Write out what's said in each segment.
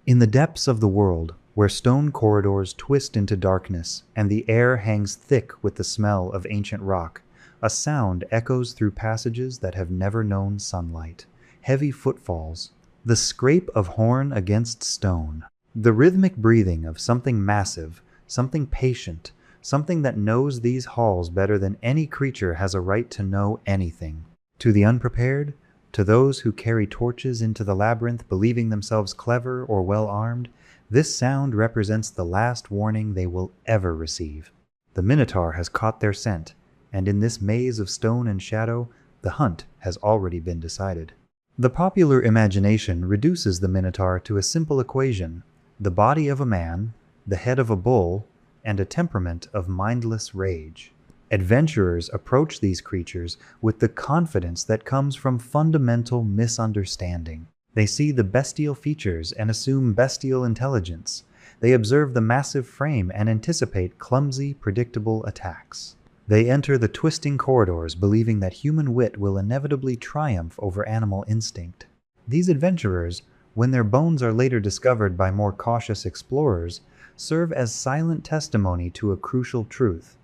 In the depths of the world, where stone corridors twist into darkness and the air hangs thick with the smell of ancient rock, a sound echoes through passages that have never known sunlight. Heavy footfalls, the scrape of horn against stone, the rhythmic breathing of something massive, something patient, something that knows these halls better than any creature has a right to know anything. To the unprepared, to those who carry torches into the labyrinth believing themselves clever or well-armed, this sound represents the last warning they will ever receive. The Minotaur has caught their scent, and in this maze of stone and shadow, the hunt has already been decided. The popular imagination reduces the Minotaur to a simple equation: the body of a man, the head of a bull, and a temperament of mindless rage. Adventurers approach these creatures with the confidence that comes from fundamental misunderstanding. They see the bestial features and assume bestial intelligence. They observe the massive frame and anticipate clumsy, predictable attacks. They enter the twisting corridors believing that human wit will inevitably triumph over animal instinct. These adventurers, when their bones are later discovered by more cautious explorers, serve as silent testimony to a crucial truth.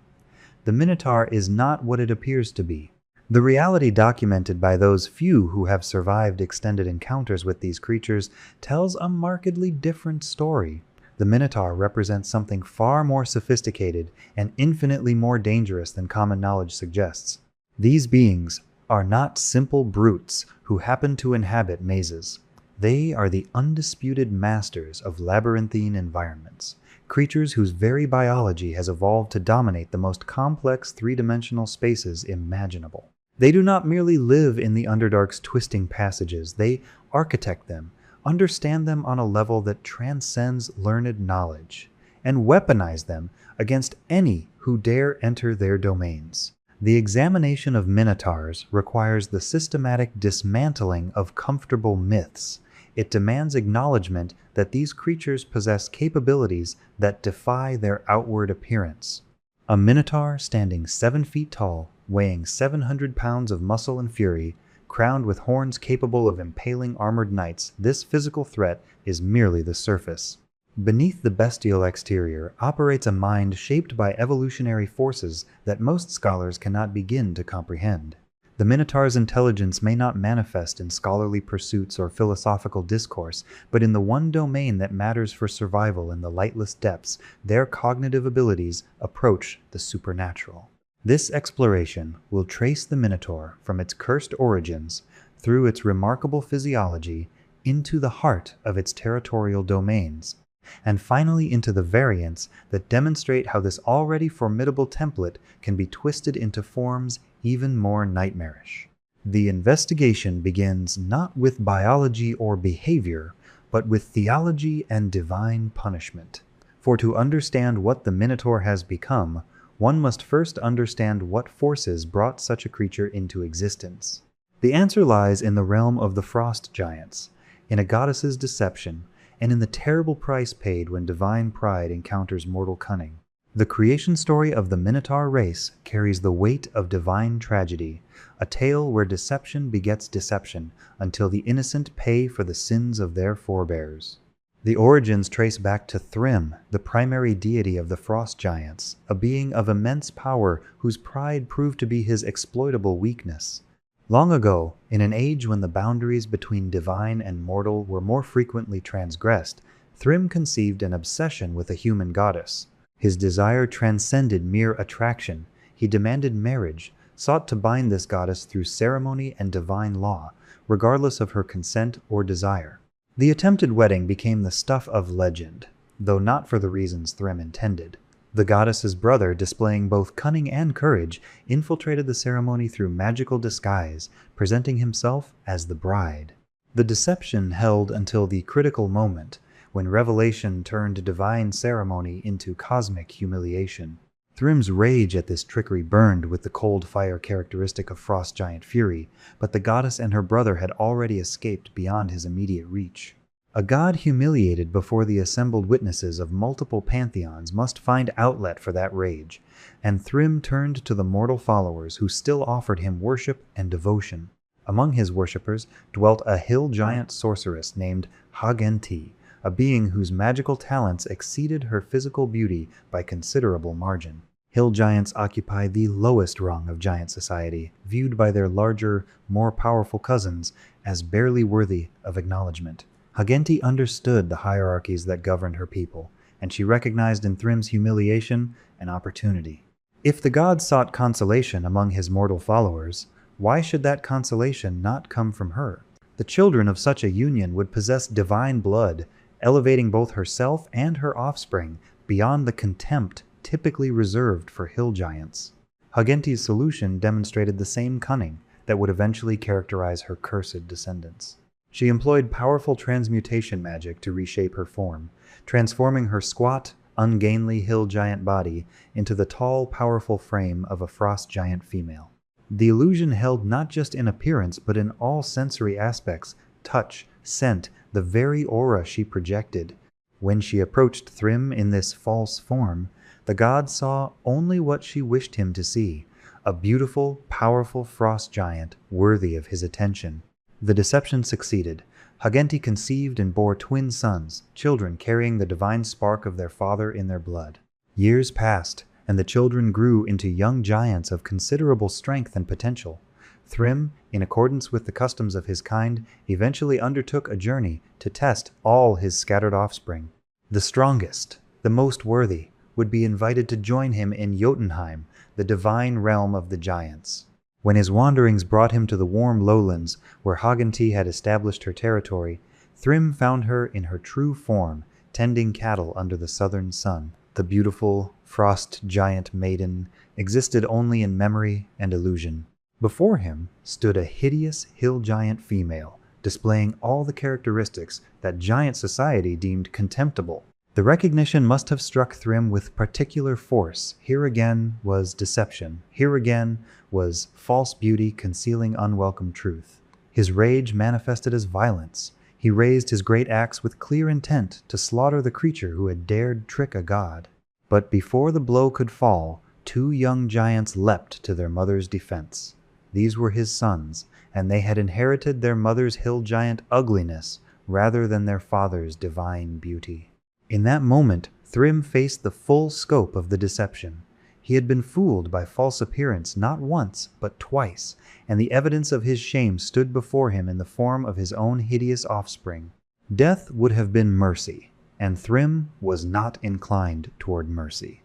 The Minotaur is not what it appears to be. The reality documented by those few who have survived extended encounters with these creatures tells a markedly different story. The Minotaur represents something far more sophisticated and infinitely more dangerous than common knowledge suggests. These beings are not simple brutes who happen to inhabit mazes. They are the undisputed masters of labyrinthine environments, creatures whose very biology has evolved to dominate the most complex three-dimensional spaces imaginable. They do not merely live in the Underdark's twisting passages, they architect them, understand them on a level that transcends learned knowledge, and weaponize them against any who dare enter their domains. The examination of Minotaurs requires the systematic dismantling of comfortable myths. It demands acknowledgement that these creatures possess capabilities that defy their outward appearance. A Minotaur standing 7 feet tall, weighing 700 pounds of muscle and fury, crowned with horns capable of impaling armored knights, this physical threat is merely the surface. Beneath the bestial exterior operates a mind shaped by evolutionary forces that most scholars cannot begin to comprehend. The Minotaur's intelligence may not manifest in scholarly pursuits or philosophical discourse, but in the one domain that matters for survival in the lightless depths, their cognitive abilities approach the supernatural. This exploration will trace the Minotaur from its cursed origins, through its remarkable physiology, into the heart of its territorial domains, and finally into the variants that demonstrate how this already formidable template can be twisted into forms even more nightmarish. The investigation begins not with biology or behavior, but with theology and divine punishment. For to understand what the Minotaur has become, one must first understand what forces brought such a creature into existence. The answer lies in the realm of the frost giants, in a goddess's deception, and in the terrible price paid when divine pride encounters mortal cunning. The creation story of the Minotaur race carries the weight of divine tragedy, a tale where deception begets deception until the innocent pay for the sins of their forebears. The origins trace back to Thrym, the primary deity of the frost giants, a being of immense power whose pride proved to be his exploitable weakness. Long ago, in an age when the boundaries between divine and mortal were more frequently transgressed, Thrym conceived an obsession with a human goddess. His desire transcended mere attraction. He demanded marriage, sought to bind this goddess through ceremony and divine law, regardless of her consent or desire. The attempted wedding became the stuff of legend, though not for the reasons Thrym intended. The goddess's brother, displaying both cunning and courage, infiltrated the ceremony through magical disguise, presenting himself as the bride. The deception held until the critical moment, when revelation turned divine ceremony into cosmic humiliation. Thrym's rage at this trickery burned with the cold fire characteristic of frost giant fury, but the goddess and her brother had already escaped beyond his immediate reach. A god humiliated before the assembled witnesses of multiple pantheons must find outlet for that rage, and Thrym turned to the mortal followers who still offered him worship and devotion. Among his worshippers dwelt a hill giant sorceress named Hagenti, a being whose magical talents exceeded her physical beauty by considerable margin. Hill giants occupy the lowest rung of giant society, viewed by their larger, more powerful cousins as barely worthy of acknowledgement. Hagenti understood the hierarchies that governed her people, and she recognized in Thrym's humiliation an opportunity. If the god sought consolation among his mortal followers, why should that consolation not come from her? The children of such a union would possess divine blood, elevating both herself and her offspring beyond the contempt typically reserved for hill giants. Hagenti's solution demonstrated the same cunning that would eventually characterize her cursed descendants. She employed powerful transmutation magic to reshape her form, transforming her squat, ungainly hill giant body into the tall, powerful frame of a frost giant female. The illusion held not just in appearance but in all sensory aspects: touch, scent, the very aura she projected. When she approached Thrym in this false form, the god saw only what she wished him to see: a beautiful, powerful frost giant worthy of his attention. The deception succeeded. Hagenti conceived and bore twin sons, children carrying the divine spark of their father in their blood. Years passed, and the children grew into young giants of considerable strength and potential. Thrym, in accordance with the customs of his kind, eventually undertook a journey to test all his scattered offspring. The strongest, the most worthy, would be invited to join him in Jotunheim, the divine realm of the giants. When his wanderings brought him to the warm lowlands where Hagenti had established her territory, Thrym found her in her true form, tending cattle under the southern sun. The beautiful, frost giant maiden existed only in memory and illusion. Before him stood a hideous hill giant female, displaying all the characteristics that giant society deemed contemptible. The recognition must have struck Thrym with particular force. Here again was deception. Here again was false beauty concealing unwelcome truth. His rage manifested as violence. He raised his great axe with clear intent to slaughter the creature who had dared trick a god. But before the blow could fall, two young giants leapt to their mother's defense. These were his sons, and they had inherited their mother's hill giant ugliness rather than their father's divine beauty. In that moment, Thrym faced the full scope of the deception. He had been fooled by false appearance not once, but twice, and the evidence of his shame stood before him in the form of his own hideous offspring. Death would have been mercy, and Thrym was not inclined toward mercy.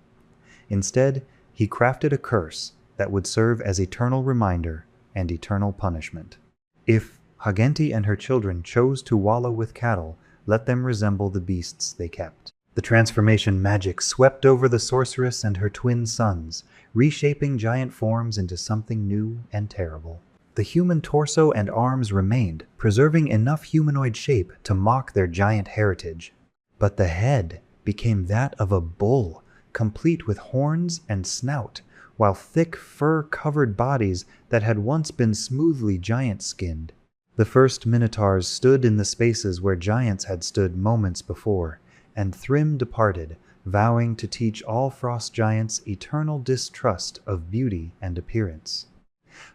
Instead, he crafted a curse that would serve as eternal reminder and eternal punishment. If Hagenti and her children chose to wallow with cattle, let them resemble the beasts they kept. The transformation magic swept over the sorceress and her twin sons, reshaping giant forms into something new and terrible. The human torso and arms remained, preserving enough humanoid shape to mock their giant heritage. But the head became that of a bull, complete with horns and snout, while thick fur-covered bodies that had once been smoothly giant-skinned. The first Minotaurs stood in the spaces where giants had stood moments before, and Thrym departed, vowing to teach all frost giants eternal distrust of beauty and appearance.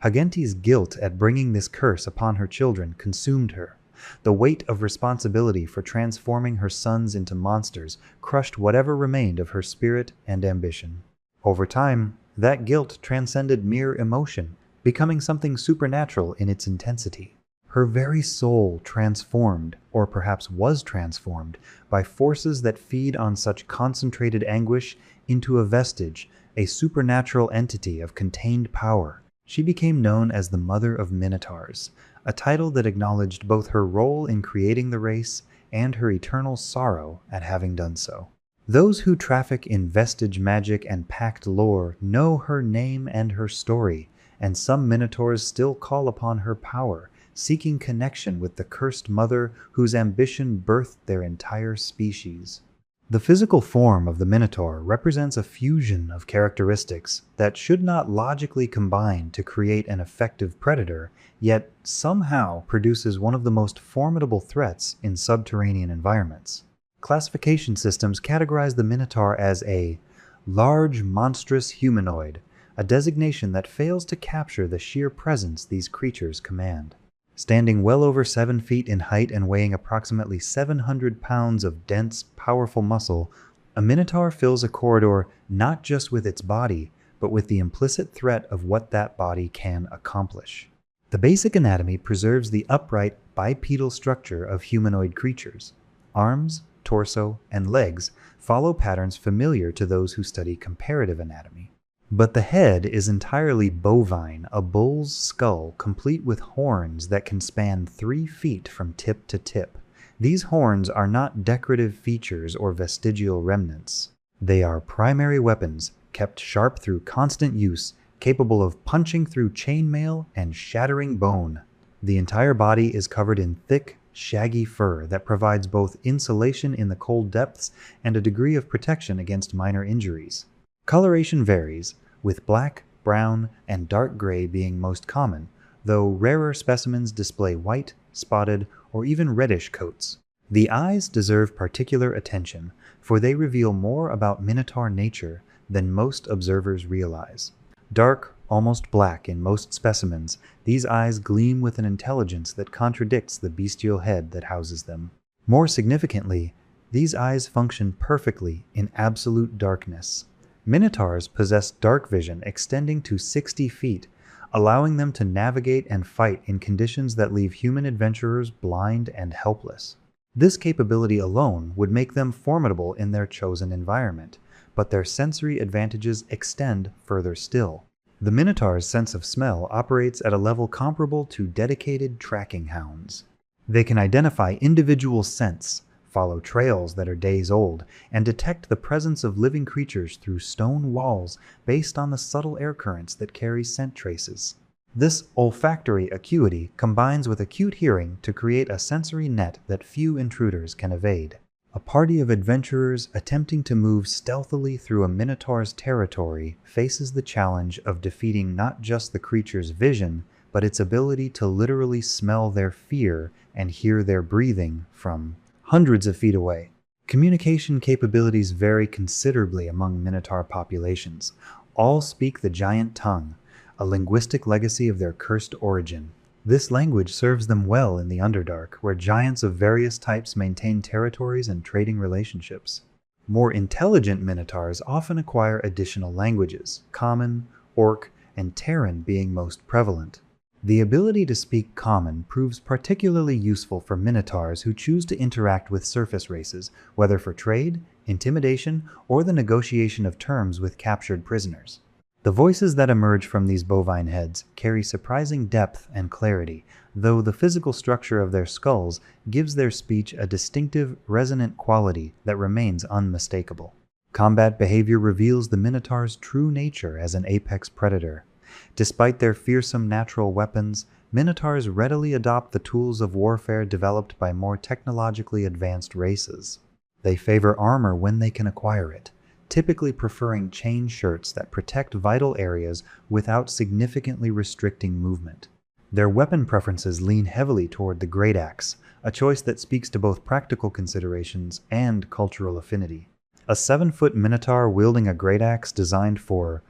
Hagenti's guilt at bringing this curse upon her children consumed her. The weight of responsibility for transforming her sons into monsters crushed whatever remained of her spirit and ambition. Over time, that guilt transcended mere emotion, becoming something supernatural in its intensity. Her very soul transformed, or perhaps was transformed, by forces that feed on such concentrated anguish into a vestige, a supernatural entity of contained power. She became known as the Mother of Minotaurs, a title that acknowledged both her role in creating the race and her eternal sorrow at having done so. Those who traffic in vestige magic and pact lore know her name and her story, and some Minotaurs still call upon her power, seeking connection with the cursed mother whose ambition birthed their entire species. The physical form of the Minotaur represents a fusion of characteristics that should not logically combine to create an effective predator, yet somehow produces one of the most formidable threats in subterranean environments. Classification systems categorize the Minotaur as a large, monstrous humanoid, a designation that fails to capture the sheer presence these creatures command. Standing well over 7 feet in height and weighing approximately 700 pounds of dense, powerful muscle, a Minotaur fills a corridor not just with its body, but with the implicit threat of what that body can accomplish. The basic anatomy preserves the upright, bipedal structure of humanoid creatures. Arms, torso, and legs follow patterns familiar to those who study comparative anatomy. But the head is entirely bovine, a bull's skull complete with horns that can span 3 feet from tip to tip. These horns are not decorative features or vestigial remnants. They are primary weapons, kept sharp through constant use, capable of punching through chainmail and shattering bone. The entire body is covered in thick, shaggy fur that provides both insulation in the cold depths and a degree of protection against minor injuries. Coloration varies, with black, brown, and dark gray being most common, though rarer specimens display white, spotted, or even reddish coats. The eyes deserve particular attention, for they reveal more about Minotaur nature than most observers realize. Dark, almost black in most specimens, these eyes gleam with an intelligence that contradicts the bestial head that houses them. More significantly, these eyes function perfectly in absolute darkness. Minotaurs possess dark vision extending to 60 feet, allowing them to navigate and fight in conditions that leave human adventurers blind and helpless. This capability alone would make them formidable in their chosen environment, but their sensory advantages extend further still. The Minotaur's sense of smell operates at a level comparable to dedicated tracking hounds. They can identify individual scents, follow trails that are days old, and detect the presence of living creatures through stone walls based on the subtle air currents that carry scent traces. This olfactory acuity combines with acute hearing to create a sensory net that few intruders can evade. A party of adventurers attempting to move stealthily through a Minotaur's territory faces the challenge of defeating not just the creature's vision, but its ability to literally smell their fear and hear their breathing from hundreds of feet away. Communication capabilities vary considerably among Minotaur populations. All speak the giant tongue, a linguistic legacy of their cursed origin. This language serves them well in the Underdark, where giants of various types maintain territories and trading relationships. More intelligent Minotaurs often acquire additional languages, Common, Orc, and Terran being most prevalent. The ability to speak Common proves particularly useful for Minotaurs who choose to interact with surface races, whether for trade, intimidation, or the negotiation of terms with captured prisoners. The voices that emerge from these bovine heads carry surprising depth and clarity, though the physical structure of their skulls gives their speech a distinctive, resonant quality that remains unmistakable. Combat behavior reveals the Minotaur's true nature as an apex predator. Despite their fearsome natural weapons, Minotaurs readily adopt the tools of warfare developed by more technologically advanced races. They favor armor when they can acquire it, typically preferring chain shirts that protect vital areas without significantly restricting movement. Their weapon preferences lean heavily toward the great axe, a choice that speaks to both practical considerations and cultural affinity. A 7-foot Minotaur wielding a great axe designed for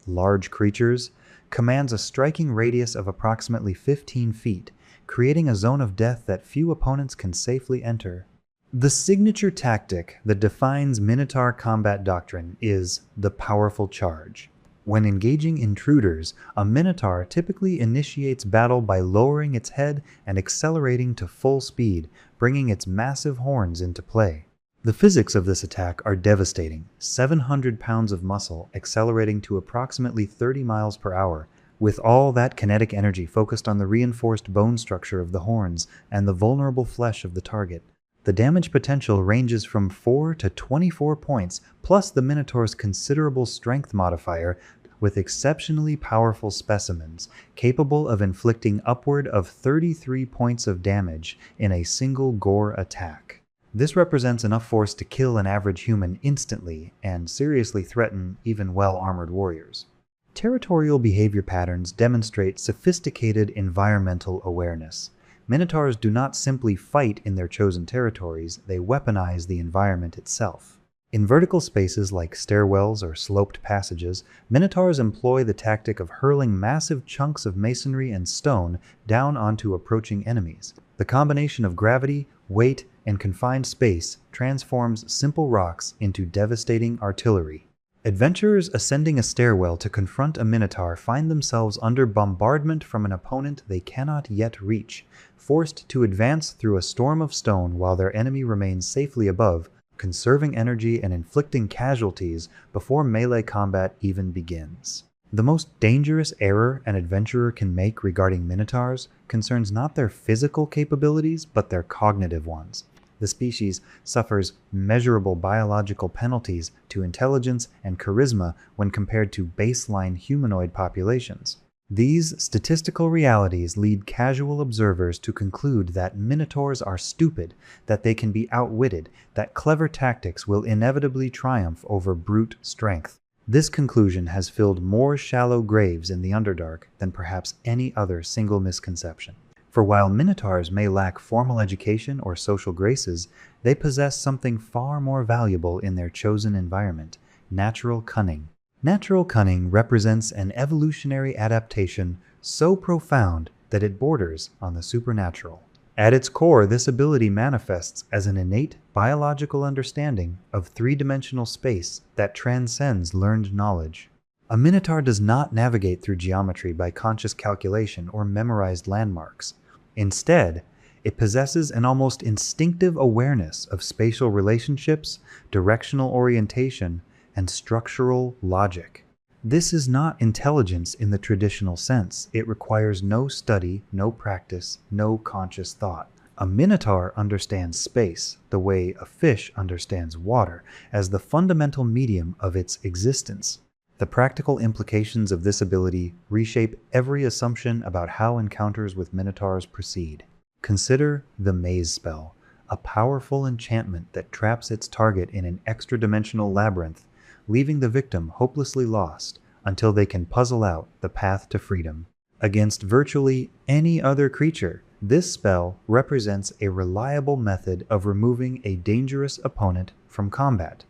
large creatures commands a striking radius of approximately 15 feet, creating a zone of death that few opponents can safely enter. The signature tactic that defines Minotaur combat doctrine is the powerful charge. When engaging intruders, a Minotaur typically initiates battle by lowering its head and accelerating to full speed, bringing its massive horns into play. The physics of this attack are devastating, 700 pounds of muscle accelerating to approximately 30 miles per hour, with all that kinetic energy focused on the reinforced bone structure of the horns and the vulnerable flesh of the target. The damage potential ranges from 4 to 24 points, plus the Minotaur's considerable strength modifier, with exceptionally powerful specimens capable of inflicting upward of 33 points of damage in a single gore attack. This represents enough force to kill an average human instantly and seriously threaten even well-armored warriors. Territorial behavior patterns demonstrate sophisticated environmental awareness. Minotaurs do not simply fight in their chosen territories, they weaponize the environment itself. In vertical spaces like stairwells or sloped passages, Minotaurs employ the tactic of hurling massive chunks of masonry and stone down onto approaching enemies. The combination of gravity, weight, and confined space transforms simple rocks into devastating artillery. Adventurers ascending a stairwell to confront a Minotaur find themselves under bombardment from an opponent they cannot yet reach, forced to advance through a storm of stone while their enemy remains safely above, conserving energy and inflicting casualties before melee combat even begins. The most dangerous error an adventurer can make regarding Minotaurs concerns not their physical capabilities, but their cognitive ones. The species suffers measurable biological penalties to intelligence and charisma when compared to baseline humanoid populations. These statistical realities lead casual observers to conclude that Minotaurs are stupid, that they can be outwitted, that clever tactics will inevitably triumph over brute strength. This conclusion has filled more shallow graves in the Underdark than perhaps any other single misconception. For while Minotaurs may lack formal education or social graces, they possess something far more valuable in their chosen environment: natural cunning. Natural cunning represents an evolutionary adaptation so profound that it borders on the supernatural. At its core, this ability manifests as an innate biological understanding of three-dimensional space that transcends learned knowledge. A Minotaur does not navigate through geometry by conscious calculation or memorized landmarks. Instead, it possesses an almost instinctive awareness of spatial relationships, directional orientation, and structural logic. This is not intelligence in the traditional sense. It requires no study, no practice, no conscious thought. A Minotaur understands space the way a fish understands water, as the fundamental medium of its existence. The practical implications of this ability reshape every assumption about how encounters with Minotaurs proceed. Consider the Maze spell, a powerful enchantment that traps its target in an extra-dimensional labyrinth, leaving the victim hopelessly lost until they can puzzle out the path to freedom. Against virtually any other creature, this spell represents a reliable method of removing a dangerous opponent from combat.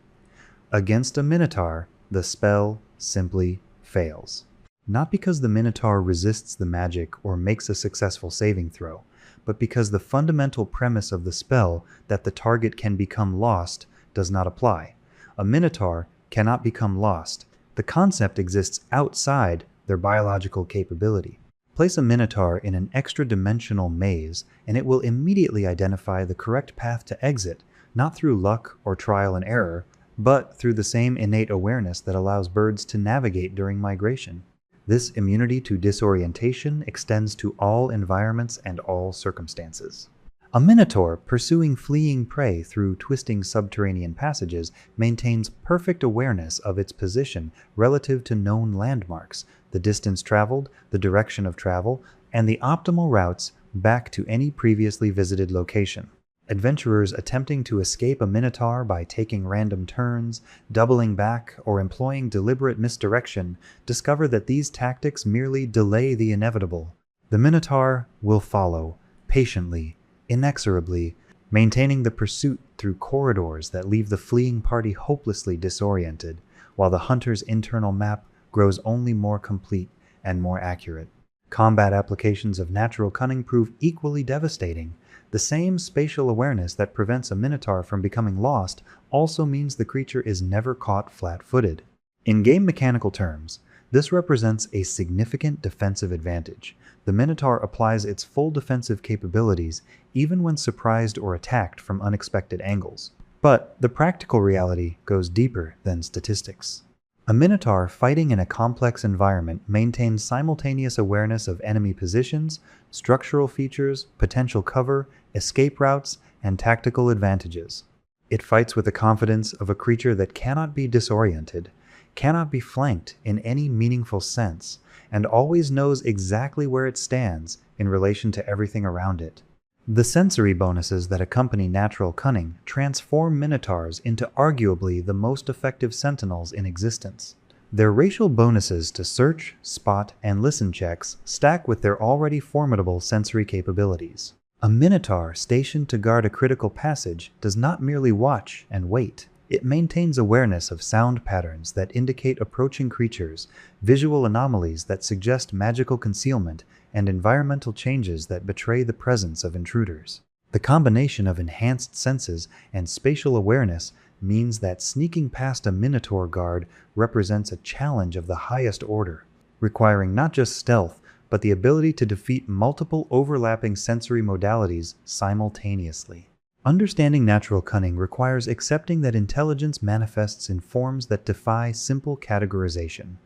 Against a Minotaur, the spell simply fails. Not because the Minotaur resists the magic or makes a successful saving throw, but because the fundamental premise of the spell, that the target can become lost, does not apply. A Minotaur cannot become lost. The concept exists outside their biological capability. Place a Minotaur in an extra-dimensional maze, and it will immediately identify the correct path to exit, not through luck or trial and error, but through the same innate awareness that allows birds to navigate during migration. This immunity to disorientation extends to all environments and all circumstances. A Minotaur pursuing fleeing prey through twisting subterranean passages maintains perfect awareness of its position relative to known landmarks, the distance traveled, the direction of travel, and the optimal routes back to any previously visited location. Adventurers attempting to escape a Minotaur by taking random turns, doubling back, or employing deliberate misdirection discover that these tactics merely delay the inevitable. The Minotaur will follow, patiently, inexorably, maintaining the pursuit through corridors that leave the fleeing party hopelessly disoriented, while the hunter's internal map grows only more complete and more accurate. Combat applications of natural cunning prove equally devastating. The same spatial awareness that prevents a Minotaur from becoming lost also means the creature is never caught flat-footed. In game mechanical terms, this represents a significant defensive advantage. The Minotaur applies its full defensive capabilities even when surprised or attacked from unexpected angles. But the practical reality goes deeper than statistics. A Minotaur fighting in a complex environment maintains simultaneous awareness of enemy positions, structural features, potential cover, escape routes, and tactical advantages. It fights with the confidence of a creature that cannot be disoriented, cannot be flanked in any meaningful sense, and always knows exactly where it stands in relation to everything around it. The sensory bonuses that accompany natural cunning transform Minotaurs into arguably the most effective sentinels in existence. Their racial bonuses to search, spot, and listen checks stack with their already formidable sensory capabilities. A Minotaur stationed to guard a critical passage does not merely watch and wait. It maintains awareness of sound patterns that indicate approaching creatures, visual anomalies that suggest magical concealment, and environmental changes that betray the presence of intruders. The combination of enhanced senses and spatial awareness means that sneaking past a Minotaur guard represents a challenge of the highest order, requiring not just stealth, but the ability to defeat multiple overlapping sensory modalities simultaneously. Understanding natural cunning requires accepting that intelligence manifests in forms that defy simple categorization.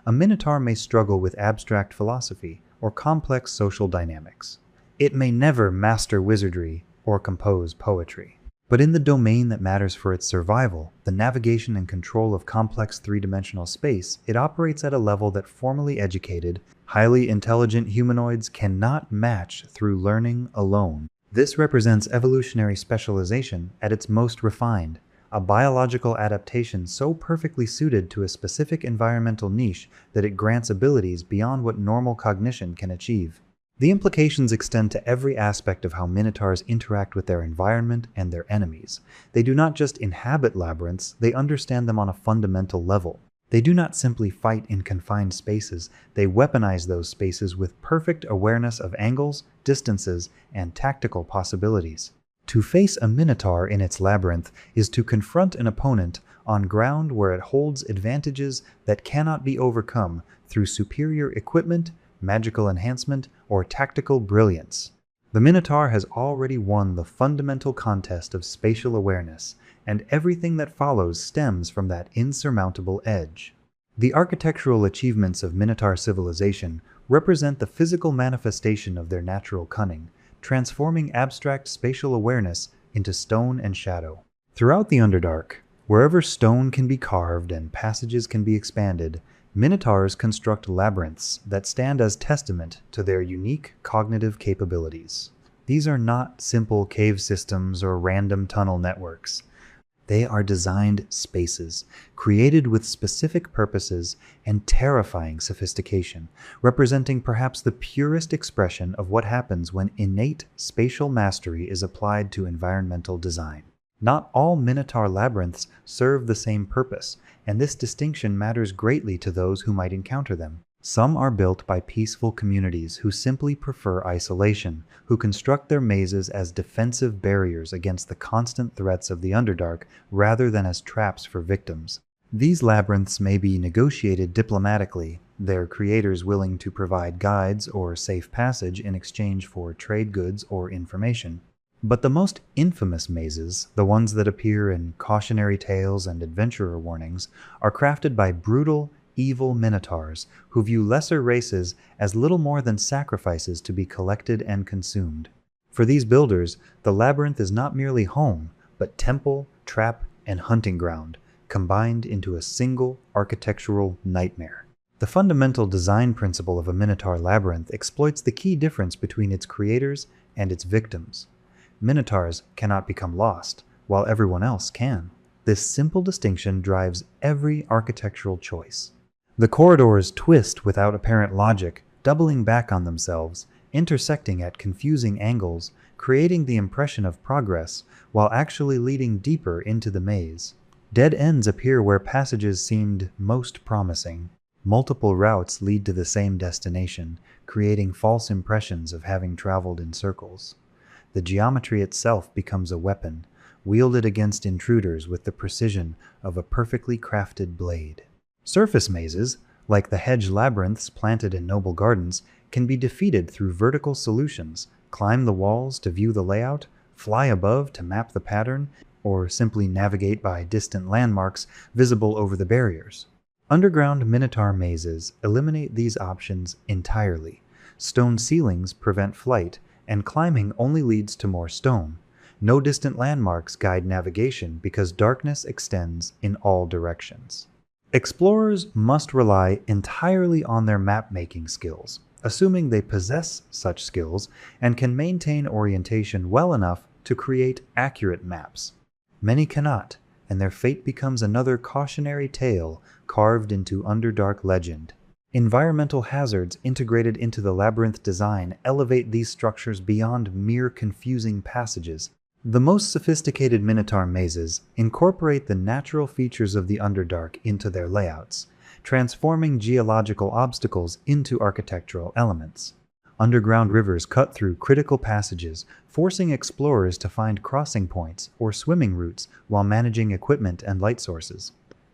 A Minotaur may struggle with abstract philosophy or complex social dynamics. It may never master wizardry or compose poetry. But in the domain that matters for its survival, the navigation and control of complex three-dimensional space, it operates at a level that formally educated, highly intelligent humanoids cannot match through learning alone. This represents evolutionary specialization at its most refined, a biological adaptation so perfectly suited to a specific environmental niche that it grants abilities beyond what normal cognition can achieve. The implications extend to every aspect of how Minotaurs interact with their environment and their enemies. They do not just inhabit labyrinths, they understand them on a fundamental level. They do not simply fight in confined spaces, they weaponize those spaces with perfect awareness of angles, distances, and tactical possibilities. To face a Minotaur in its labyrinth is to confront an opponent on ground where it holds advantages that cannot be overcome through superior equipment, magical enhancement, or tactical brilliance. The Minotaur has already won the fundamental contest of spatial awareness, and everything that follows stems from that insurmountable edge. The architectural achievements of Minotaur civilization represent the physical manifestation of their natural cunning, transforming abstract spatial awareness into stone and shadow. Throughout the Underdark, wherever stone can be carved and passages can be expanded, Minotaurs construct labyrinths that stand as testament to their unique cognitive capabilities. These are not simple cave systems or random tunnel networks. They are designed spaces, created with specific purposes and terrifying sophistication, representing perhaps the purest expression of what happens when innate spatial mastery is applied to environmental design. Not all Minotaur labyrinths serve the same purpose, and this distinction matters greatly to those who might encounter them. Some are built by peaceful communities who simply prefer isolation, who construct their mazes as defensive barriers against the constant threats of the Underdark rather than as traps for victims. These labyrinths may be negotiated diplomatically, their creators willing to provide guides or safe passage in exchange for trade goods or information. But the most infamous mazes, the ones that appear in cautionary tales and adventurer warnings, are crafted by brutal, evil Minotaurs who view lesser races as little more than sacrifices to be collected and consumed. For these builders, the labyrinth is not merely home, but temple, trap, and hunting ground, combined into a single architectural nightmare. The fundamental design principle of a Minotaur labyrinth exploits the key difference between its creators and its victims. Minotaurs cannot become lost, while everyone else can. This simple distinction drives every architectural choice. The corridors twist without apparent logic, doubling back on themselves, intersecting at confusing angles, creating the impression of progress, while actually leading deeper into the maze. Dead ends appear where passages seemed most promising. Multiple routes lead to the same destination, creating false impressions of having traveled in circles. The geometry itself becomes a weapon, wielded against intruders with the precision of a perfectly crafted blade. Surface mazes, like the hedge labyrinths planted in noble gardens, can be defeated through vertical solutions. Climb the walls to view the layout, fly above to map the pattern, or simply navigate by distant landmarks visible over the barriers. Underground Minotaur mazes eliminate these options entirely. Stone ceilings prevent flight, and climbing only leads to more stone. No distant landmarks guide navigation because darkness extends in all directions. Explorers must rely entirely on their map-making skills, assuming they possess such skills and can maintain orientation well enough to create accurate maps. Many cannot, and their fate becomes another cautionary tale carved into Underdark legend. Environmental hazards integrated into the labyrinth design elevate these structures beyond mere confusing passages. The most sophisticated Minotaur mazes incorporate the natural features of the Underdark into their layouts, transforming geological obstacles into architectural elements. Underground rivers cut through critical passages, forcing explorers to find crossing points or swimming routes while managing equipment and light sources.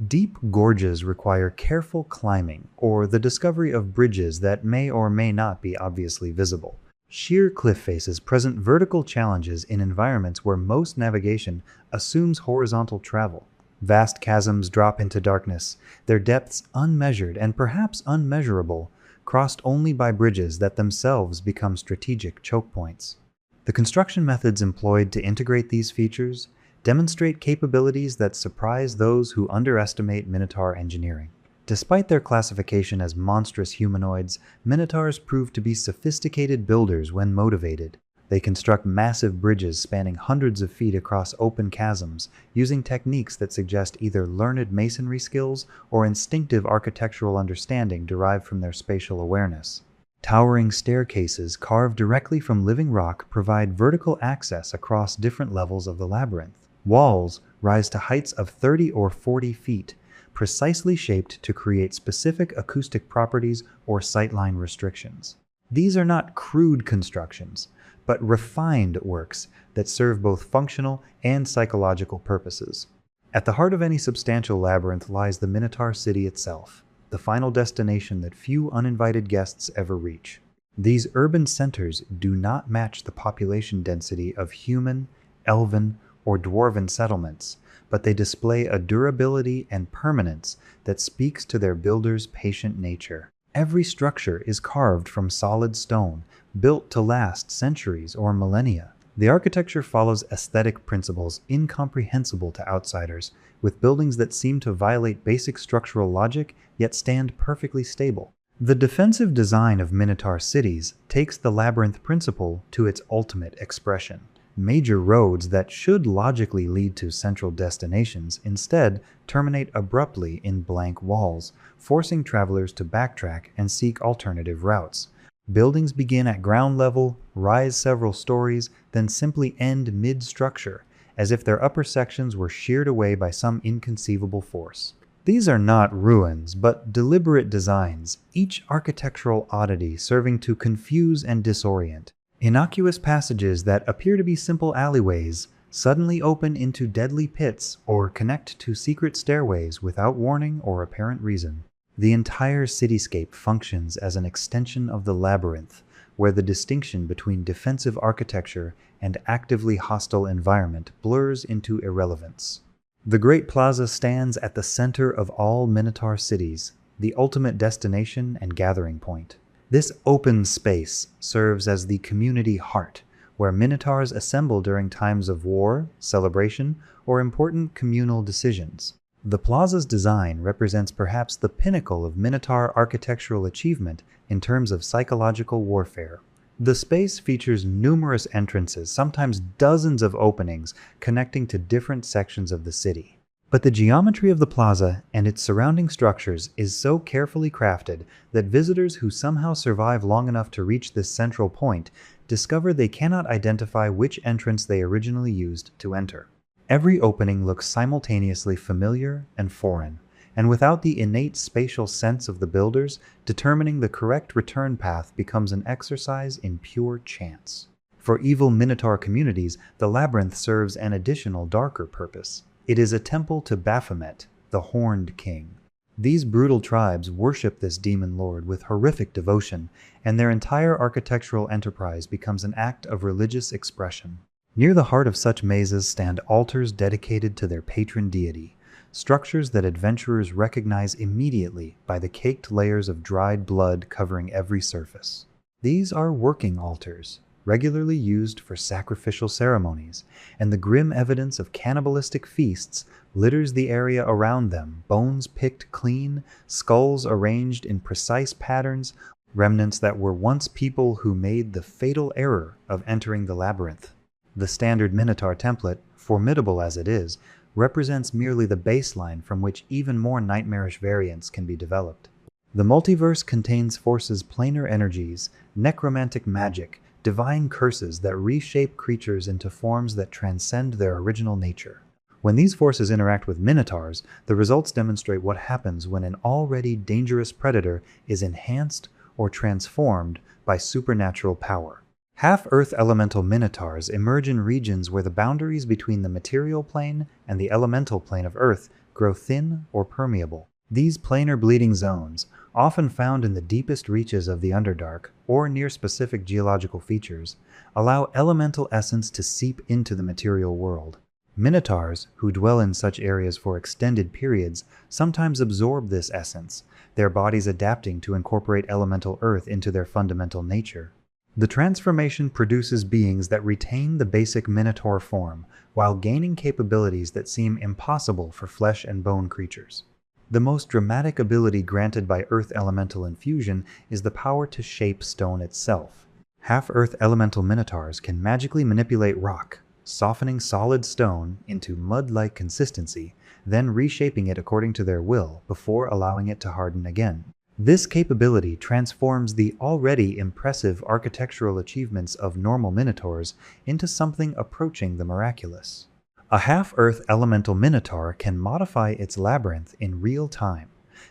Deep gorges require careful climbing or the discovery of bridges that may or may not be obviously visible. Sheer cliff faces present vertical challenges in environments where most navigation assumes horizontal travel. Vast chasms drop into darkness, their depths unmeasured and perhaps unmeasurable, crossed only by bridges that themselves become strategic choke points. The construction methods employed to integrate these features demonstrate capabilities that surprise those who underestimate Minotaur engineering. Despite their classification as monstrous humanoids, Minotaurs prove to be sophisticated builders when motivated. They construct massive bridges spanning hundreds of feet across open chasms, using techniques that suggest either learned masonry skills or instinctive architectural understanding derived from their spatial awareness. Towering staircases carved directly from living rock provide vertical access across different levels of the labyrinth. Walls rise to heights of 30 or 40 feet, precisely shaped to create specific acoustic properties or sightline restrictions. These are not crude constructions, but refined works that serve both functional and psychological purposes. At the heart of any substantial labyrinth lies the Minotaur city itself, the final destination that few uninvited guests ever reach. These urban centers do not match the population density of human, elven, or dwarven settlements, but they display a durability and permanence that speaks to their builders' patient nature. Every structure is carved from solid stone, built to last centuries or millennia. The architecture follows aesthetic principles incomprehensible to outsiders, with buildings that seem to violate basic structural logic yet stand perfectly stable. The defensive design of Minotaur cities takes the labyrinth principle to its ultimate expression. Major roads that should logically lead to central destinations instead terminate abruptly in blank walls, forcing travelers to backtrack and seek alternative routes. Buildings begin at ground level, rise several stories, then simply end mid-structure, as if their upper sections were sheared away by some inconceivable force. These are not ruins, but deliberate designs, each architectural oddity serving to confuse and disorient. Innocuous passages that appear to be simple alleyways suddenly open into deadly pits or connect to secret stairways without warning or apparent reason. The entire cityscape functions as an extension of the labyrinth, where the distinction between defensive architecture and actively hostile environment blurs into irrelevance. The Great Plaza stands at the center of all Minotaur cities, the ultimate destination and gathering point. This open space serves as the community heart, where Minotaurs assemble during times of war, celebration, or important communal decisions. The plaza's design represents perhaps the pinnacle of Minotaur architectural achievement in terms of psychological warfare. The space features numerous entrances, sometimes dozens of openings, connecting to different sections of the city. But the geometry of the plaza and its surrounding structures is so carefully crafted that visitors who somehow survive long enough to reach this central point discover they cannot identify which entrance they originally used to enter. Every opening looks simultaneously familiar and foreign, and without the innate spatial sense of the builders, determining the correct return path becomes an exercise in pure chance. For evil Minotaur communities, the labyrinth serves an additional darker purpose. It is a temple to Baphomet, the Horned King. These brutal tribes worship this demon lord with horrific devotion, and their entire architectural enterprise becomes an act of religious expression. Near the heart of such mazes stand altars dedicated to their patron deity, structures that adventurers recognize immediately by the caked layers of dried blood covering every surface. These are working altars, regularly used for sacrificial ceremonies, and the grim evidence of cannibalistic feasts litters the area around them, bones picked clean, skulls arranged in precise patterns, remnants that were once people who made the fatal error of entering the labyrinth. The standard Minotaur template, formidable as it is, represents merely the baseline from which even more nightmarish variants can be developed. The multiverse contains forces planar energies, necromantic magic, divine curses that reshape creatures into forms that transcend their original nature. When these forces interact with Minotaurs, the results demonstrate what happens when an already dangerous predator is enhanced or transformed by supernatural power. Half-Earth elemental Minotaurs emerge in regions where the boundaries between the material plane and the elemental plane of Earth grow thin or permeable. These planar bleeding zones, often found in the deepest reaches of the Underdark or near specific geological features, allow elemental essence to seep into the material world. Minotaurs, who dwell in such areas for extended periods, sometimes absorb this essence, their bodies adapting to incorporate elemental earth into their fundamental nature. The transformation produces beings that retain the basic Minotaur form, while gaining capabilities that seem impossible for flesh and bone creatures. The most dramatic ability granted by Earth Elemental Infusion is the power to shape stone itself. Half-Earth Elemental Minotaurs can magically manipulate rock, softening solid stone into mud-like consistency, then reshaping it according to their will before allowing it to harden again. This capability transforms the already impressive architectural achievements of normal Minotaurs into something approaching the miraculous. A half-Earth elemental Minotaur can modify its labyrinth in real time,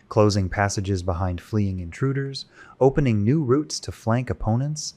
closing passages behind fleeing intruders, opening new routes to flank opponents,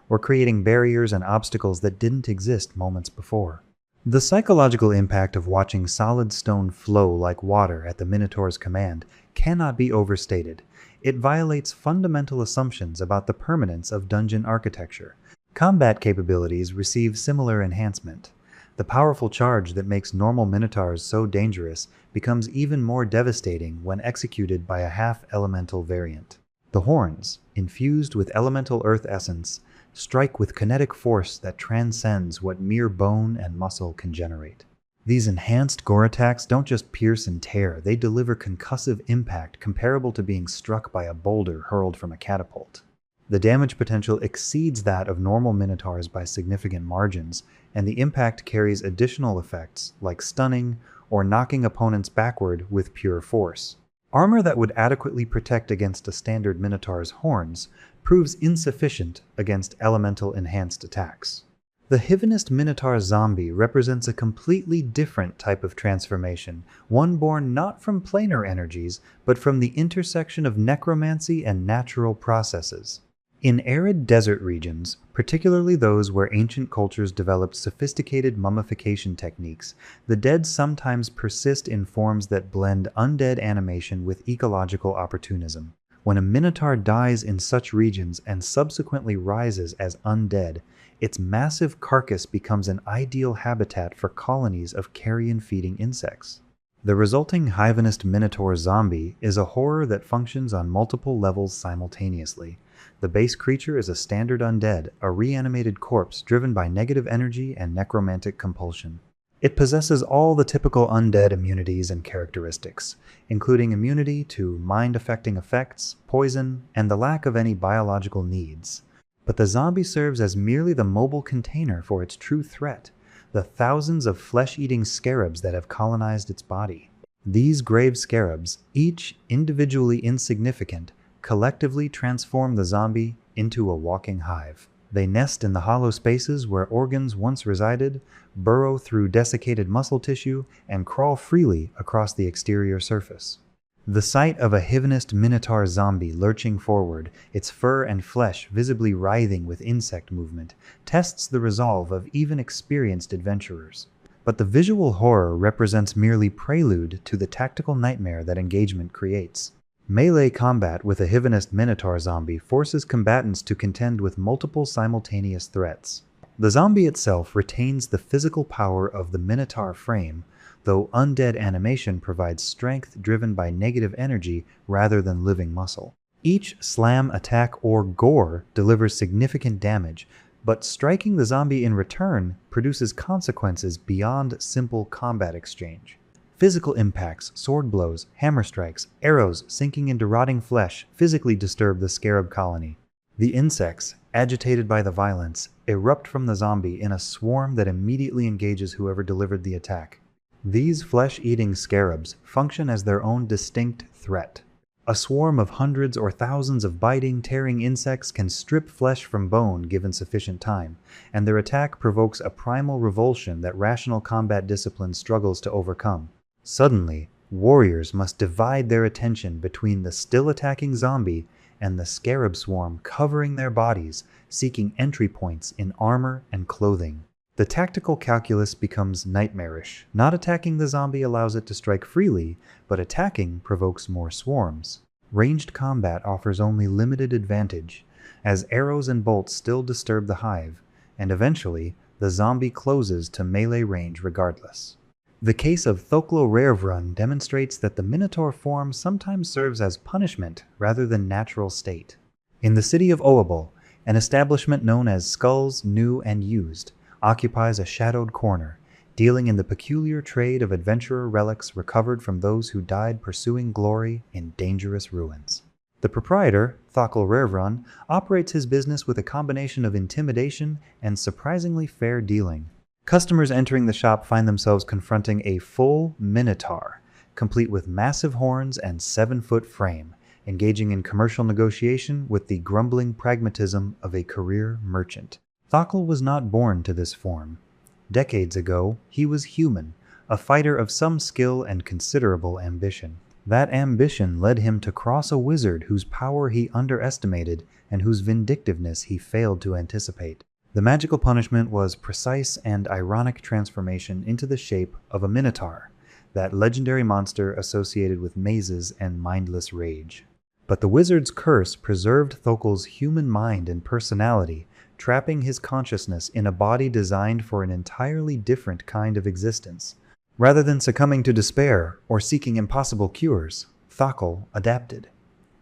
or creating barriers and obstacles that didn't exist moments before. The psychological impact of watching solid stone flow like water at the Minotaur's command cannot be overstated. It violates fundamental assumptions about the permanence of dungeon architecture. Combat capabilities receive similar enhancement. The powerful charge that makes normal Minotaurs so dangerous becomes even more devastating when executed by a half-elemental variant. The horns, infused with elemental earth essence, strike with kinetic force that transcends what mere bone and muscle can generate. These enhanced gore attacks don't just pierce and tear, they deliver concussive impact comparable to being struck by a boulder hurled from a catapult. The damage potential exceeds that of normal Minotaurs by significant margins, and the impact carries additional effects like stunning or knocking opponents backward with pure force. Armor that would adequately protect against a standard Minotaur's horns proves insufficient against elemental enhanced attacks. The Hivenist Minotaur zombie represents a completely different type of transformation, one born not from planar energies, but from the intersection of necromancy and natural processes. In arid desert regions, particularly those where ancient cultures developed sophisticated mummification techniques, the dead sometimes persist in forms that blend undead animation with ecological opportunism. When a Minotaur dies in such regions and subsequently rises as undead, its massive carcass becomes an ideal habitat for colonies of carrion-feeding insects. The resulting Hivenist Minotaur zombie is a horror that functions on multiple levels simultaneously. The base creature is a standard undead, a reanimated corpse driven by negative energy and necromantic compulsion. It possesses all the typical undead immunities and characteristics, including immunity to mind-affecting effects, poison, and the lack of any biological needs. But the zombie serves as merely the mobile container for its true threat, the thousands of flesh-eating scarabs that have colonized its body. These grave scarabs, each individually insignificant, collectively transform the zombie into a walking hive. They nest in the hollow spaces where organs once resided, burrow through desiccated muscle tissue, and crawl freely across the exterior surface. The sight of a Hivenist Minotaur zombie lurching forward, its fur and flesh visibly writhing with insect movement, tests the resolve of even experienced adventurers. But the visual horror represents merely prelude to the tactical nightmare that engagement creates. Melee combat with a Hivenist Minotaur zombie forces combatants to contend with multiple simultaneous threats. The zombie itself retains the physical power of the Minotaur frame, though undead animation provides strength driven by negative energy rather than living muscle. Each slam, attack, or gore delivers significant damage, but striking the zombie in return produces consequences beyond simple combat exchange. Physical impacts, sword blows, hammer strikes, arrows sinking into rotting flesh physically disturb the scarab colony. The insects, agitated by the violence, erupt from the zombie in a swarm that immediately engages whoever delivered the attack. These flesh-eating scarabs function as their own distinct threat. A swarm of hundreds or thousands of biting, tearing insects can strip flesh from bone given sufficient time, and their attack provokes a primal revulsion that rational combat discipline struggles to overcome. Suddenly, warriors must divide their attention between the still attacking zombie and the scarab swarm covering their bodies, seeking entry points in armor and clothing. The tactical calculus becomes nightmarish. Not attacking the zombie allows it to strike freely, but attacking provokes more swarms. Ranged combat offers only limited advantage, as arrows and bolts still disturb the hive, and eventually, the zombie closes to melee range regardless. The case of Thoklo demonstrates that the Minotaur form sometimes serves as punishment rather than natural state. In the city of Oabol, an establishment known as Skulls New and Used occupies a shadowed corner, dealing in the peculiar trade of adventurer relics recovered from those who died pursuing glory in dangerous ruins. The proprietor, Thoklo operates his business with a combination of intimidation and surprisingly fair dealing. Customers entering the shop find themselves confronting a full Minotaur, complete with massive horns and 7-foot frame, engaging in commercial negotiation with the grumbling pragmatism of a career merchant. Thoklo was not born to this form. Decades ago, he was human, a fighter of some skill and considerable ambition. That ambition led him to cross a wizard whose power he underestimated and whose vindictiveness he failed to anticipate. The magical punishment was precise and ironic transformation into the shape of a Minotaur, that legendary monster associated with mazes and mindless rage. But the wizard's curse preserved Thoklo's human mind and personality, trapping his consciousness in a body designed for an entirely different kind of existence. Rather than succumbing to despair or seeking impossible cures, Thoklo adapted.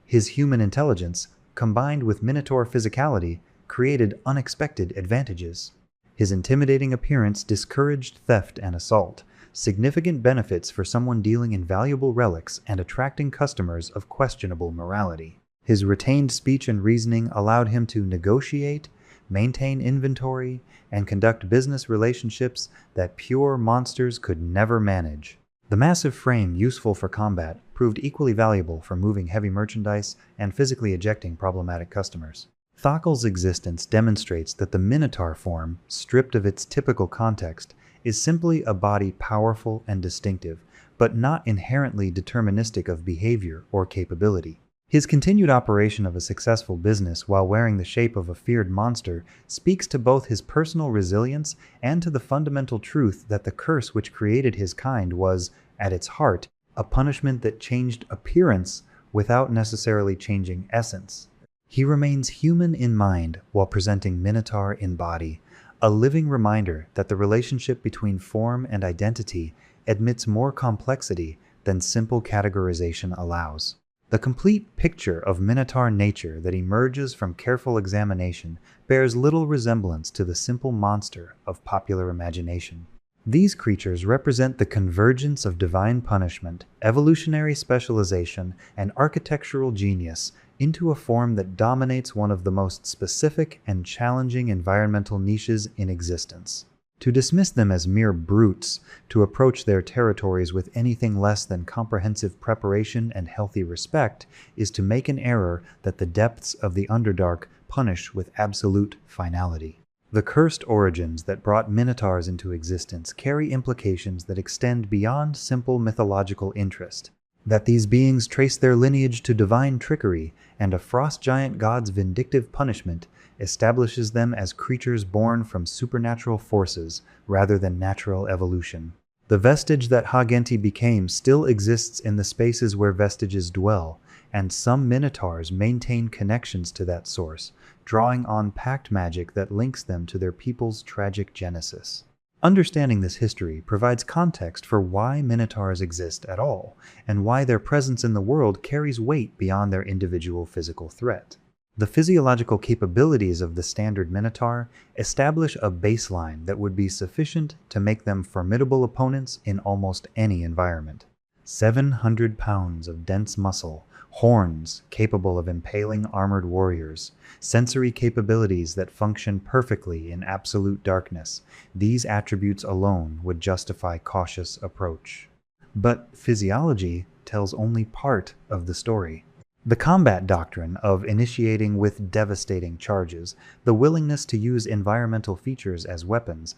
His human intelligence, combined with Minotaur physicality, created unexpected advantages. His intimidating appearance discouraged theft and assault, significant benefits for someone dealing in valuable relics and attracting customers of questionable morality. His retained speech and reasoning allowed him to negotiate, maintain inventory, and conduct business relationships that pure monsters could never manage. The massive frame useful for combat proved equally valuable for moving heavy merchandise and physically ejecting problematic customers. Thoklo's existence demonstrates that the Minotaur form, stripped of its typical context, is simply a body powerful and distinctive, but not inherently deterministic of behavior or capability. His continued operation of a successful business while wearing the shape of a feared monster speaks to both his personal resilience and to the fundamental truth that the curse which created his kind was, at its heart, a punishment that changed appearance without necessarily changing essence. He remains human in mind while presenting Minotaur in body, a living reminder that the relationship between form and identity admits more complexity than simple categorization allows. The complete picture of Minotaur nature that emerges from careful examination bears little resemblance to the simple monster of popular imagination. These creatures represent the convergence of divine punishment, evolutionary specialization, and architectural genius into a form that dominates one of the most specific and challenging environmental niches in existence. To dismiss them as mere brutes, to approach their territories with anything less than comprehensive preparation and healthy respect, is to make an error that the depths of the Underdark punish with absolute finality. The cursed origins that brought Minotaurs into existence carry implications that extend beyond simple mythological interest. That these beings trace their lineage to divine trickery and a frost giant god's vindictive punishment establishes them as creatures born from supernatural forces rather than natural evolution. The vestige that Ha-Genti became still exists in the spaces where vestiges dwell, and some Minotaurs maintain connections to that source, drawing on pact magic that links them to their people's tragic genesis. Understanding this history provides context for why Minotaurs exist at all, and why their presence in the world carries weight beyond their individual physical threat. The physiological capabilities of the standard Minotaur establish a baseline that would be sufficient to make them formidable opponents in almost any environment. 700 pounds of dense muscle, horns capable of impaling armored warriors, sensory capabilities that function perfectly in absolute darkness. These attributes alone would justify cautious approach. But physiology tells only part of the story. The combat doctrine of initiating with devastating charges, the willingness to use environmental features as weapons,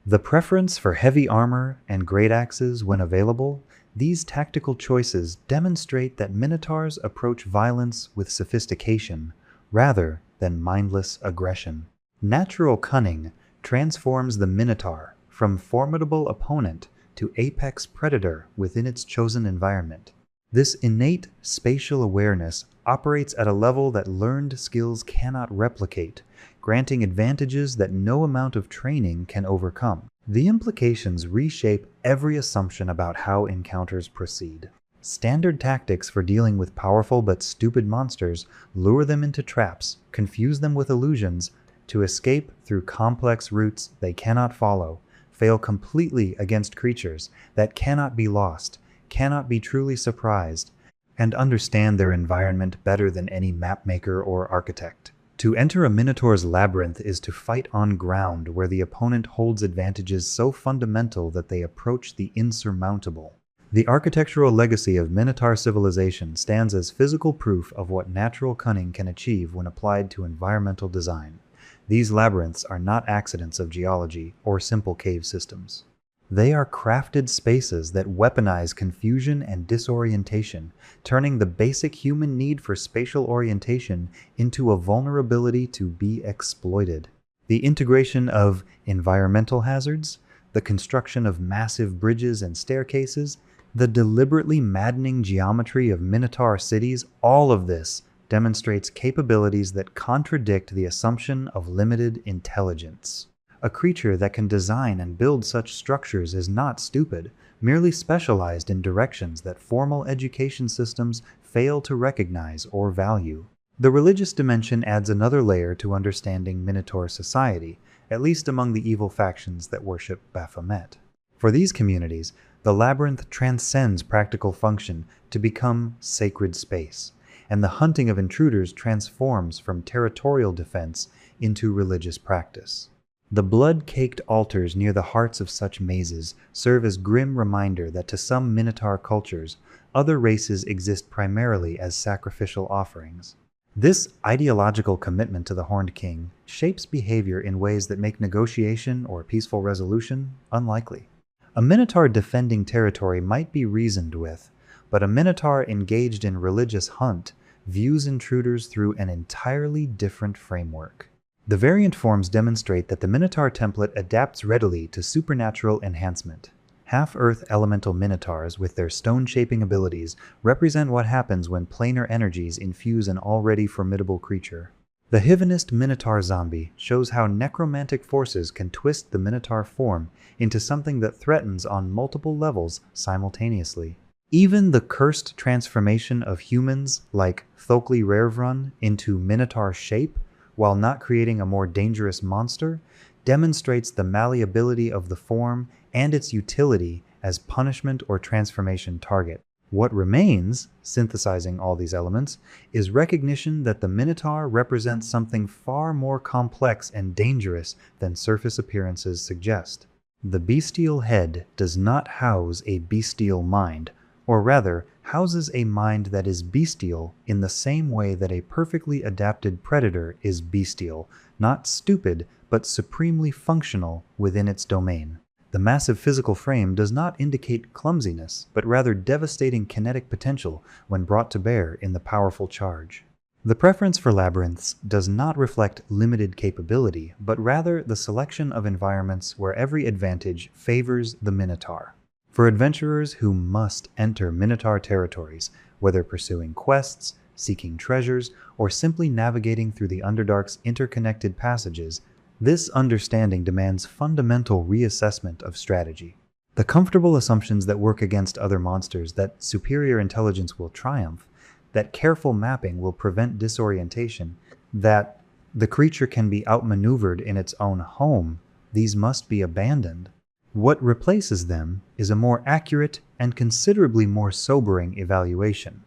the preference for heavy armor and great axes when available, these tactical choices demonstrate that Minotaurs approach violence with sophistication rather than mindless aggression. Natural cunning transforms the Minotaur from formidable opponent to apex predator within its chosen environment. This innate spatial awareness operates at a level that learned skills cannot replicate, granting advantages that no amount of training can overcome. The implications reshape every assumption about how encounters proceed. Standard tactics for dealing with powerful but stupid monsters lure them into traps, confuse them with illusions, to escape through complex routes they cannot follow, fail completely against creatures that cannot be lost, cannot be truly surprised, and understand their environment better than any mapmaker or architect. To enter a Minotaur's labyrinth is to fight on ground where the opponent holds advantages so fundamental that they approach the insurmountable. The architectural legacy of Minotaur civilization stands as physical proof of what natural cunning can achieve when applied to environmental design. These labyrinths are not accidents of geology or simple cave systems. They are crafted spaces that weaponize confusion and disorientation, turning the basic human need for spatial orientation into a vulnerability to be exploited. The integration of environmental hazards, the construction of massive bridges and staircases, the deliberately maddening geometry of Minotaur cities, all of this demonstrates capabilities that contradict the assumption of limited intelligence. A creature that can design and build such structures is not stupid, merely specialized in directions that formal education systems fail to recognize or value. The religious dimension adds another layer to understanding Minotaur society, at least among the evil factions that worship Baphomet. For these communities, the labyrinth transcends practical function to become sacred space, and the hunting of intruders transforms from territorial defense into religious practice. The blood-caked altars near the hearts of such mazes serve as grim reminder that to some Minotaur cultures, other races exist primarily as sacrificial offerings. This ideological commitment to the Horned King shapes behavior in ways that make negotiation or peaceful resolution unlikely. A Minotaur defending territory might be reasoned with, but a Minotaur engaged in religious hunt views intruders through an entirely different framework. The variant forms demonstrate that the Minotaur template adapts readily to supernatural enhancement. Half-Earth elemental Minotaurs with their stone-shaping abilities represent what happens when planar energies infuse an already formidable creature. The Hivanist Minotaur zombie shows how necromantic forces can twist the Minotaur form into something that threatens on multiple levels simultaneously. Even the cursed transformation of humans like Thokli Rarevrun into Minotaur shape, while not creating a more dangerous monster, demonstrates the malleability of the form and its utility as punishment or transformation target. What remains, synthesizing all these elements, is recognition that the Minotaur represents something far more complex and dangerous than surface appearances suggest. The bestial head does not house a bestial mind, or rather, houses a mind that is bestial in the same way that a perfectly adapted predator is bestial, not stupid, but supremely functional within its domain. The massive physical frame does not indicate clumsiness, but rather devastating kinetic potential when brought to bear in the powerful charge. The preference for labyrinths does not reflect limited capability, but rather the selection of environments where every advantage favors the Minotaur. For adventurers who must enter Minotaur territories, whether pursuing quests, seeking treasures, or simply navigating through the Underdark's interconnected passages, this understanding demands fundamental reassessment of strategy. The comfortable assumptions that work against other monsters, that superior intelligence will triumph, that careful mapping will prevent disorientation, that the creature can be outmaneuvered in its own home, these must be abandoned. What replaces them is a more accurate and considerably more sobering evaluation.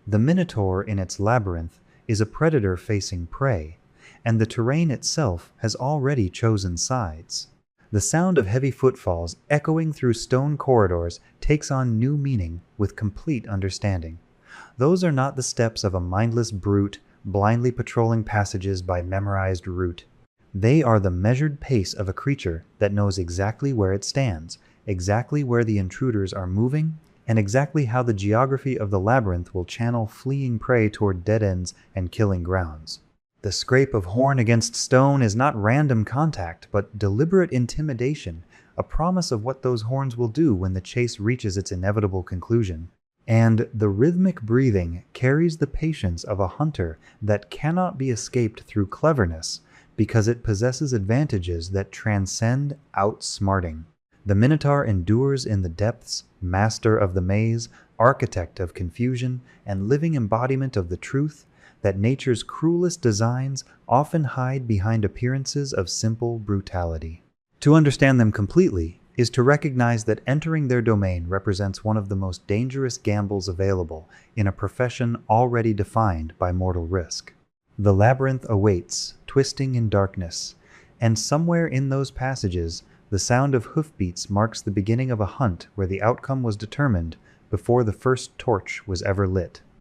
The Minotaur in its labyrinth is a predator facing prey, and the terrain itself has already chosen sides. The sound of heavy footfalls echoing through stone corridors takes on new meaning with complete understanding. Those are not the steps of a mindless brute blindly patrolling passages by memorized route. They are the measured pace of a creature that knows exactly where it stands, exactly where the intruders are moving, and exactly how the geography of the labyrinth will channel fleeing prey toward dead ends and killing grounds. The scrape of horn against stone is not random contact, but deliberate intimidation, a promise of what those horns will do when the chase reaches its inevitable conclusion. And the rhythmic breathing carries the patience of a hunter that cannot be escaped through cleverness, because it possesses advantages that transcend outsmarting. The Minotaur endures in the depths, master of the maze, architect of confusion, and living embodiment of the truth that nature's cruelest designs often hide behind appearances of simple brutality. To understand them completely is to recognize that entering their domain represents one of the most dangerous gambles available in a profession already defined by mortal risk. The labyrinth awaits, twisting in darkness, and somewhere in those passages, the sound of hoofbeats marks the beginning of a hunt where the outcome was determined before the first torch was ever lit.